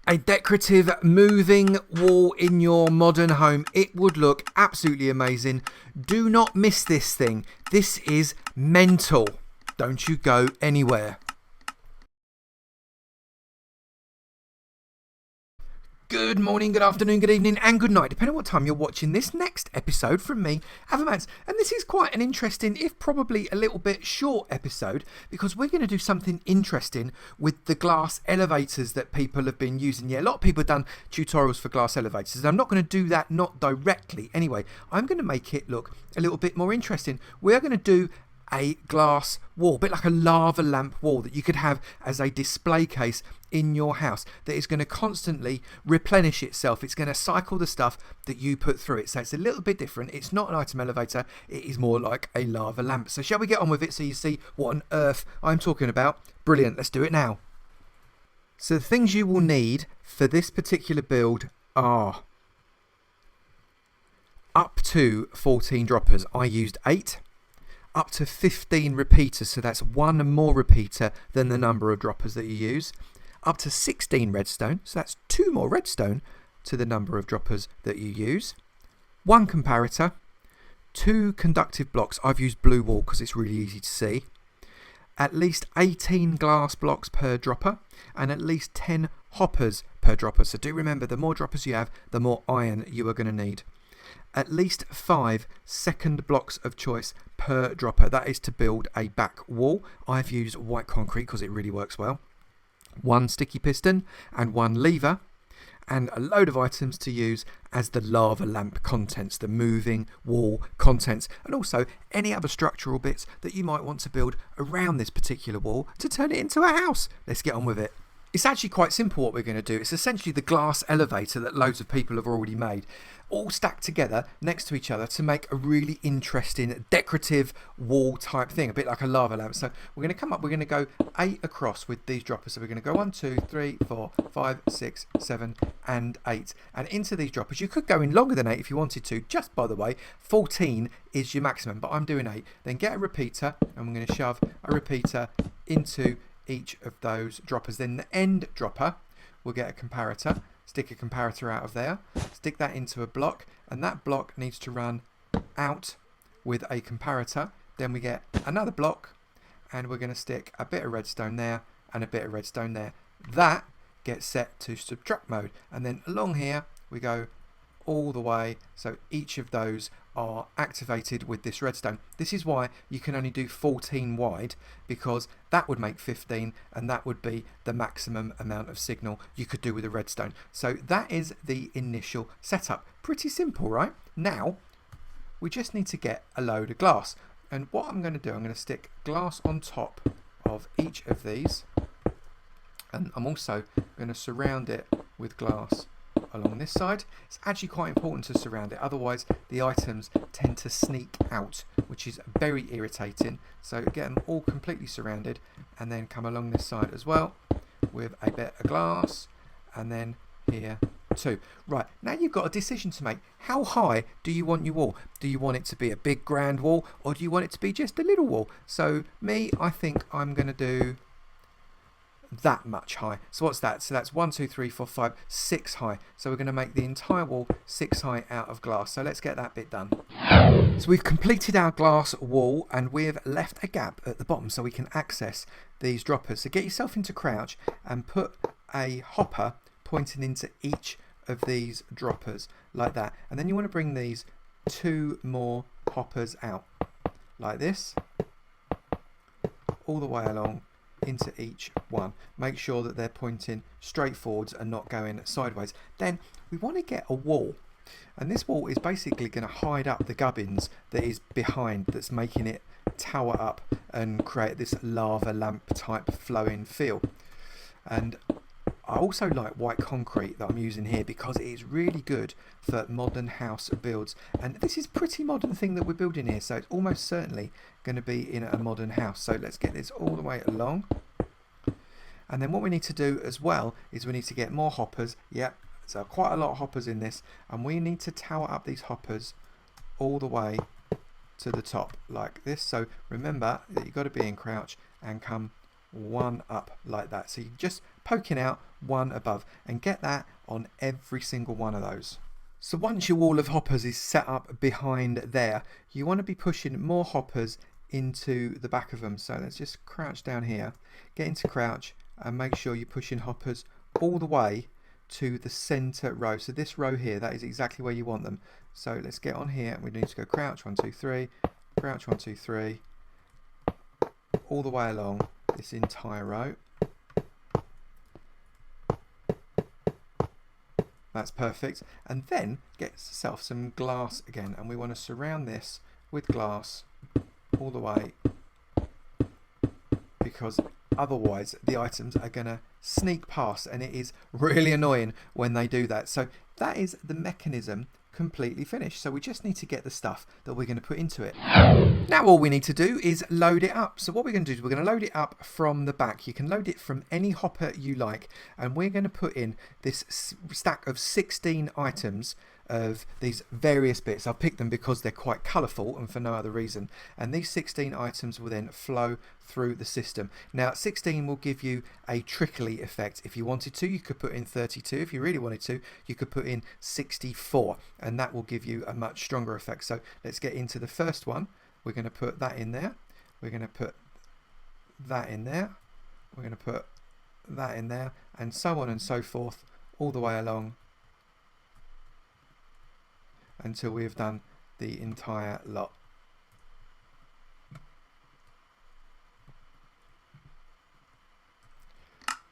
A decorative moving wall in your modern home. It would look absolutely amazing. Do not miss this thing. This is mental. Don't you go anywhere. Good morning, good afternoon, good evening and good night, depending on what time you're watching this next episode from me, Avomance. And this is quite an interesting, if probably a little bit short episode, because we're going to do something interesting with the glass elevators that people have been using. Yeah, a lot of people have done tutorials for glass elevators. I'm not going to do that, not directly. Anyway, I'm going to make it look a little bit more interesting. We're going to do a glass wall, a bit like a lava lamp wall that you could have as a display case in your house that is going to constantly replenish itself. It's going to cycle the stuff that you put through it. So it's a little bit different. It's not an item elevator. It is more like a lava lamp. So shall we get on with it so you see what on earth I'm talking about? Brilliant. Let's do it now. So the things you will need for this particular build are up to 14 droppers. I used 8. Up to 15 repeaters, so that's one more repeater than the number of droppers that you use. Up to 16 redstone, so that's 2 more redstone to the number of droppers that you use. 1 comparator, 2 conductive blocks. I've used blue wool because it's really easy to see. At least 18 glass blocks per dropper and at least 10 hoppers per dropper. So do remember, the more droppers you have, the more iron you are going to need. At least 5 second blocks of choice per dropper. That is to build a back wall. I've used white concrete because it really works well. 1 sticky piston and 1 lever, and a load of items to use as the lava lamp contents, the moving wall contents, and also any other structural bits that you might want to build around this particular wall to turn it into a house. Let's get on with it. It's actually quite simple what we're going to do. It's essentially the glass elevator that loads of people have already made, all stacked together next to each other to make a really interesting decorative wall type thing, a bit like a lava lamp. So we're going to come up, we're going to go 8 across with these droppers. So we're going to go 1, 2, 3, 4, 5, 6, 7 and 8. And into these droppers, you could go in longer than 8 if you wanted to. Just by the way, 14 is your maximum, but I'm doing 8. Then get a repeater, and we're going to shove a repeater into each of those droppers. Then the end dropper, we'll get a comparator, stick a comparator out of there, stick that into a block, and that block needs to run out with a comparator. Then we get another block, and we're going to stick a bit of redstone there and a bit of redstone there. That gets set to subtract mode, and then along here we go all the way, so each of those are activated with this redstone. This is why you can only do 14 wide, because that would make 15, and that would be the maximum amount of signal you could do with a redstone. So that is the initial setup. Pretty simple, right? Now we just need to get a load of glass, and what I'm going to do, I'm going to stick glass on top of each of these, and I'm also going to surround it with glass along this side. It's actually quite important to surround it, otherwise the items tend to sneak out, which is very irritating. So get them all completely surrounded, and then come along this side as well with a bit of glass, and then here too. Right, now you've got a decision to make. How high do you want your wall? Do you want it to be a big grand wall, or do you want it to be just a little wall? So me, I think I'm going to do that much high. So what's that? So that's 1, 2, 3, 4, 5, 6 high. So we're going to make the entire wall 6 high out of glass. So let's get that bit done. So we've completed our glass wall, and we've left a gap at the bottom so we can access these droppers. So get yourself into crouch and put a hopper pointing into each of these droppers like that. And then you want to bring these 2 more hoppers out like this, all the way along into each one. Make sure that they're pointing straight forwards and not going sideways. Then we want to get a wall, and this wall is basically going to hide up the gubbins that is behind, that's making it tower up and create this lava lamp type flowing feel. And I also like white concrete that I'm using here because it is really good for modern house builds, and this is a pretty modern thing that we're building here, so it's almost certainly going to be in a modern house. So let's get this all the way along, and then what we need to do as well is we need to get more hoppers. Yep, so quite a lot of hoppers in this, and we need to tower up these hoppers all the way to the top like this. So remember that you've got to be in crouch and come one up like that. So you just poking out, one above, and get that on every single one of those. So once your wall of hoppers is set up behind there, you want to be pushing more hoppers into the back of them. So let's just crouch down here, get into crouch, and make sure you're pushing hoppers all the way to the center row. So this row here, that is exactly where you want them. So let's get on here, and we need to go crouch 1 2 3, crouch 1 2 3, all the way along this entire row. That's perfect. And then get yourself some glass again, and we want to surround this with glass all the way, because otherwise the items are going to sneak past, and it is really annoying when they do that. So that is the mechanism completely finished. So we just need to get the stuff that we're going to put into it. Now all we need to do is load it up. So what we're going to do is we're going to load it up from the back. You can load it from any hopper you like, and we're going to put in this stack of 16 items of these various bits. I've picked them because they're quite colourful and for no other reason, and these 16 items will then flow through the system. Now 16 will give you a trickly effect. If you wanted to, you could put in 32. If you really wanted to, you could put in 64, and that will give you a much stronger effect. So let's get into the first one. We're going to put that in there, we're going to put that in there, we're going to put that in there, and so on and so forth all the way along until we have done the entire lot.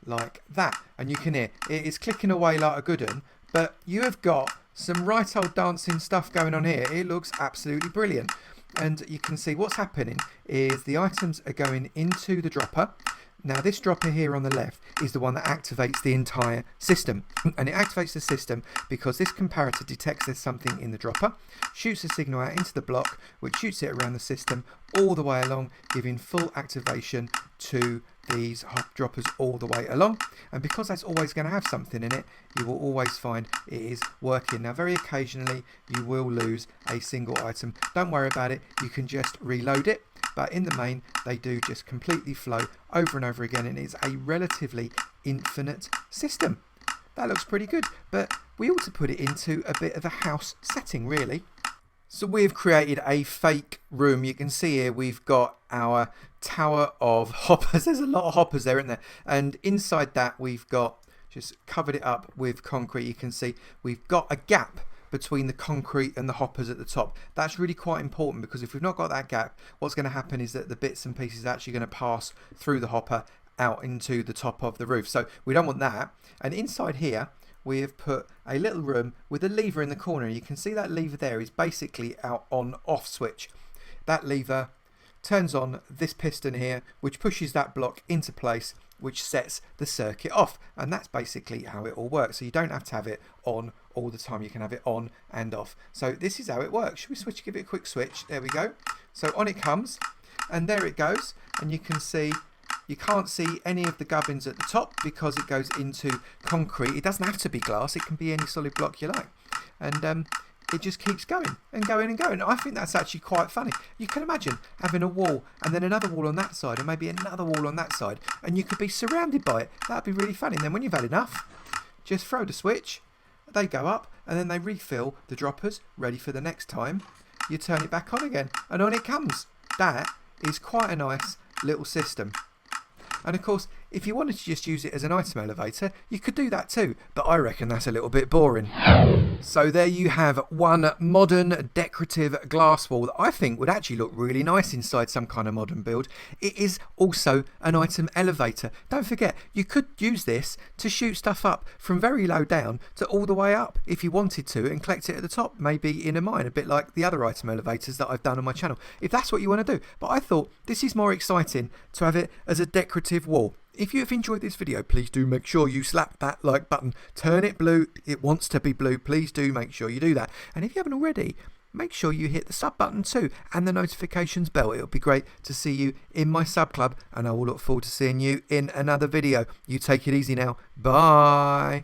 Like that, and you can hear it is clicking away like a good one, but you have got some right old dancing stuff going on here. It looks absolutely brilliant, and you can see what's happening is the items are going into the dropper. Now this dropper here on the left is the one that activates the entire system, and it activates the system because this comparator detects there's something in the dropper, shoots a signal out into the block, which shoots it around the system all the way along, giving full activation to these hop droppers all the way along. And because that's always going to have something in it, you will always find it is working. Now very occasionally you will lose a single item. Don't worry about it, you can just reload it, but in the main they do just completely flow over and over again, and it's a relatively infinite system. That looks pretty good, but we ought to put it into a bit of a house setting really. So we've created a fake room. You can see here we've got our tower of hoppers. There's a lot of hoppers there, isn't there? And inside that we've got just covered it up with concrete. You can see we've got a gap between the concrete and the hoppers at the top. That's really quite important, because if we've not got that gap, what's going to happen is that the bits and pieces are actually going to pass through the hopper out into the top of the roof. So we don't want that. And inside here we have put a little room with a lever in the corner. You can see that lever there is basically our on off switch. That lever turns on this piston here, which pushes that block into place, which sets the circuit off, and that's basically how it all works. So you don't have to have it on all the time, you can have it on and off. So this is how it works. Should we switch, give it a quick switch? There we go. So on it comes, and there it goes, and you can see you can't see any of the gubbins at the top because it goes into concrete. It doesn't have to be glass, it can be any solid block you like, and it just keeps going and going and going. I think that's actually quite funny. You can imagine having a wall and then another wall on that side and maybe another wall on that side, and you could be surrounded by it. That'd be really funny. And then when you've had enough, just throw the switch, they go up, and then they refill the droppers, ready for the next time. You turn it back on again, and on it comes. That is quite a nice little system. And of course, if you wanted to just use it as an item elevator, you could do that too, but I reckon that's a little bit boring. So there you have one modern decorative glass wall that I think would actually look really nice inside some kind of modern build. It is also an item elevator. Don't forget, you could use this to shoot stuff up from very low down to all the way up if you wanted to, and collect it at the top, maybe in a mine, a bit like the other item elevators that I've done on my channel, if that's what you want to do. But I thought this is more exciting to have it as a decorative wall. If you have enjoyed this video, please do make sure you slap that like button, turn it blue. It wants to be blue. Please do make sure you do that. And if you haven't already, make sure you hit the sub button too, and the notifications bell. It would be great to see you in my sub club, and I will look forward to seeing you in another video. You take it easy now. Bye.